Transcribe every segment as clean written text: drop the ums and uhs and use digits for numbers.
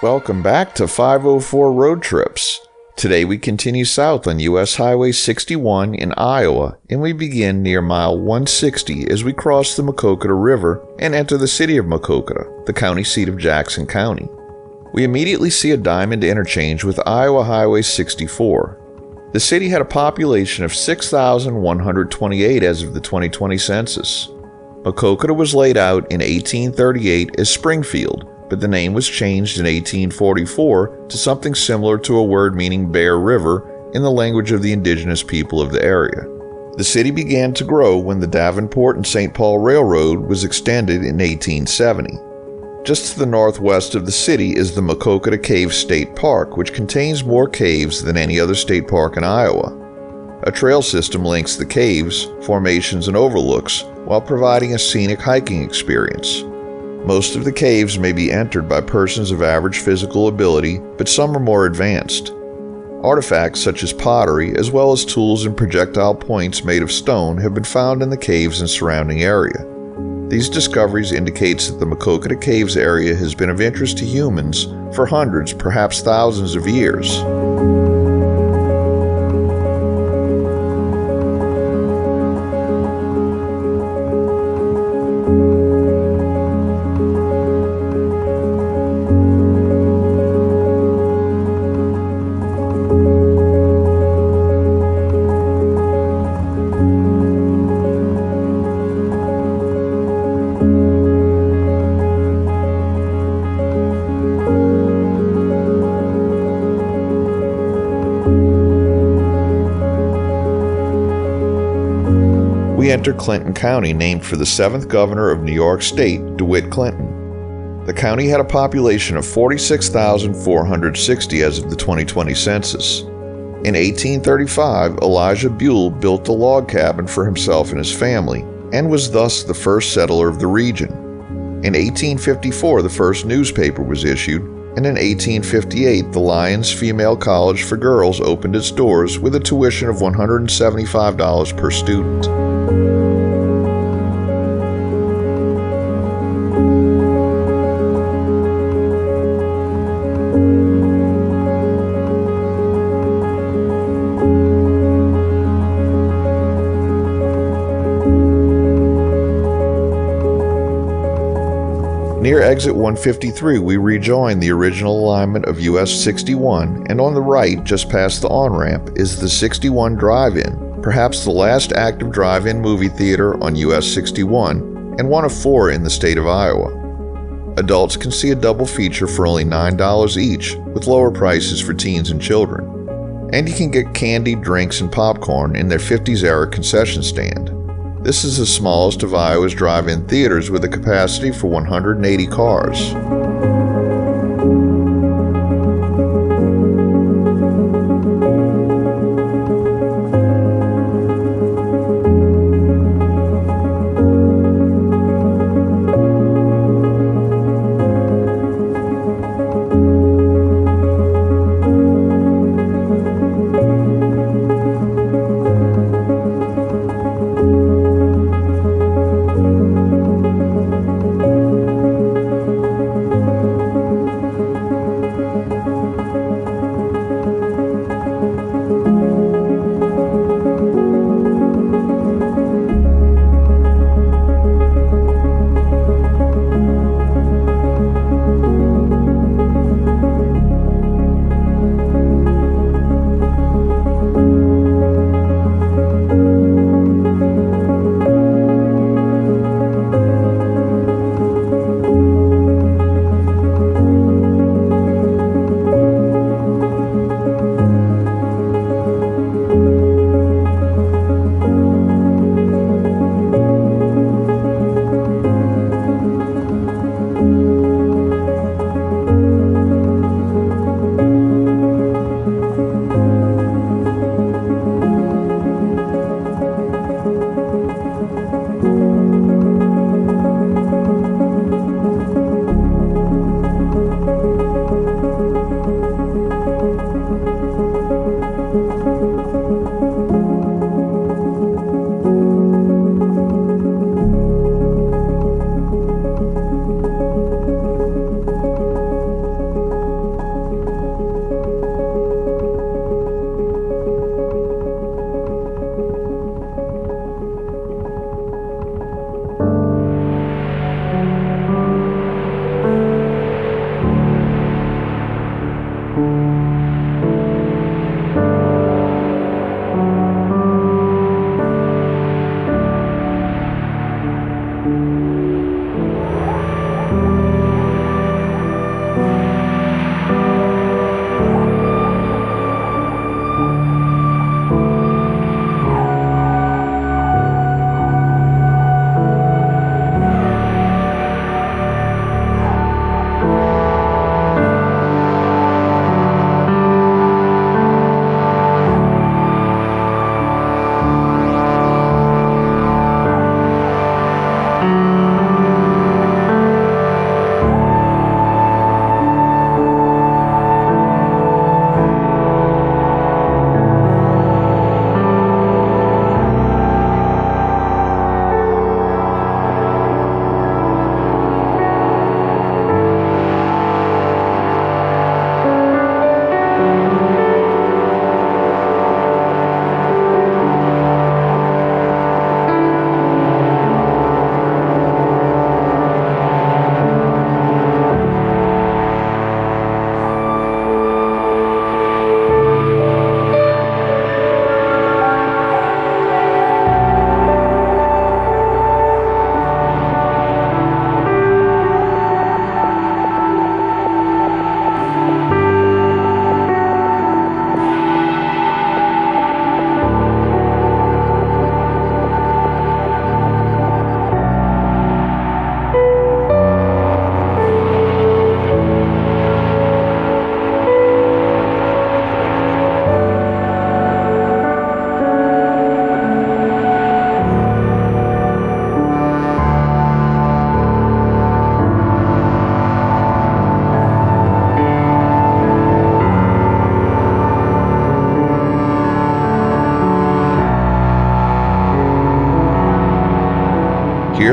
Welcome back to 504 Road Trips. Today we continue south on US Highway 61 in Iowa, and we begin near mile 160 as we cross the Maquoketa River and enter the city of Maquoketa, the county seat of Jackson County. We immediately see a diamond interchange with Iowa Highway 64. The city had a population of 6,128 as of the 2020 census. Maquoketa was laid out in 1838 as Springfield, but the name was changed in 1844 to something similar to a word meaning Bear River in the language of the indigenous people of the area. The city began to grow when the Davenport and St. Paul Railroad was extended in 1870. Just to the northwest of the city is the Maquoketa Cave State Park, which contains more caves than any other state park in Iowa. A trail system links the caves, formations, and overlooks while providing a scenic hiking experience. Most of the caves may be entered by persons of average physical ability, but some are more advanced. Artifacts such as pottery, as well as tools and projectile points made of stone, have been found in the caves and surrounding area. These discoveries indicates that the Maquoketa Caves area has been of interest to humans for hundreds, perhaps thousands of years. We enter Clinton County, named for the 7th governor of New York State, DeWitt Clinton. The county had a population of 46,460 as of the 2020 census. In 1835, Elijah Buell built a log cabin for himself and his family, and was thus the first settler of the region. In 1854, the first newspaper was issued, and in 1858, the Lyons Female College for Girls opened its doors with a tuition of $175 per student. Near exit 153, we rejoin the original alignment of US 61, and on the right, just past the on-ramp, is the 61 Drive-In, perhaps the last active drive-in movie theater on US 61, and one of 4 in the state of Iowa. Adults can see a double feature for only $9 each, with lower prices for teens and children. And you can get candy, drinks, and popcorn in their 50s-era concession stand. This is the smallest of Iowa's drive-in theaters with a capacity for 180 cars.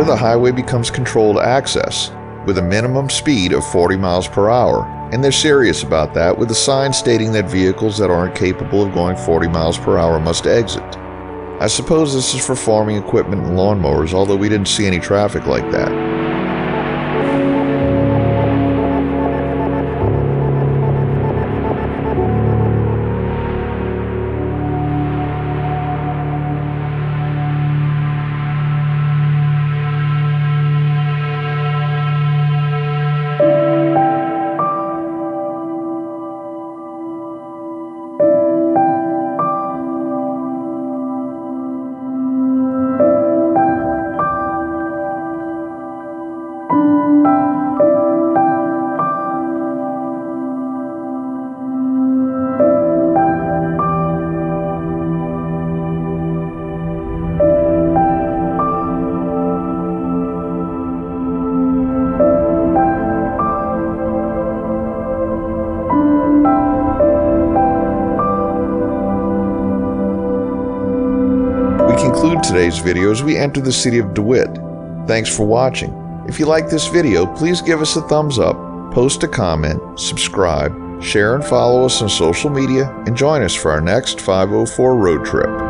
the highway becomes controlled access with a minimum speed of 40 miles per hour, and they're serious about that with a sign stating that vehicles that aren't capable of going 40 miles per hour must exit. I suppose this is for farming equipment and lawnmowers, although we didn't see any traffic like that. Conclude today's video as we enter the city of DeWitt. Thanks for watching. If you like this video, please give us a thumbs up, post a comment, subscribe, share and follow us on social media, and join us for our next 504 road trip.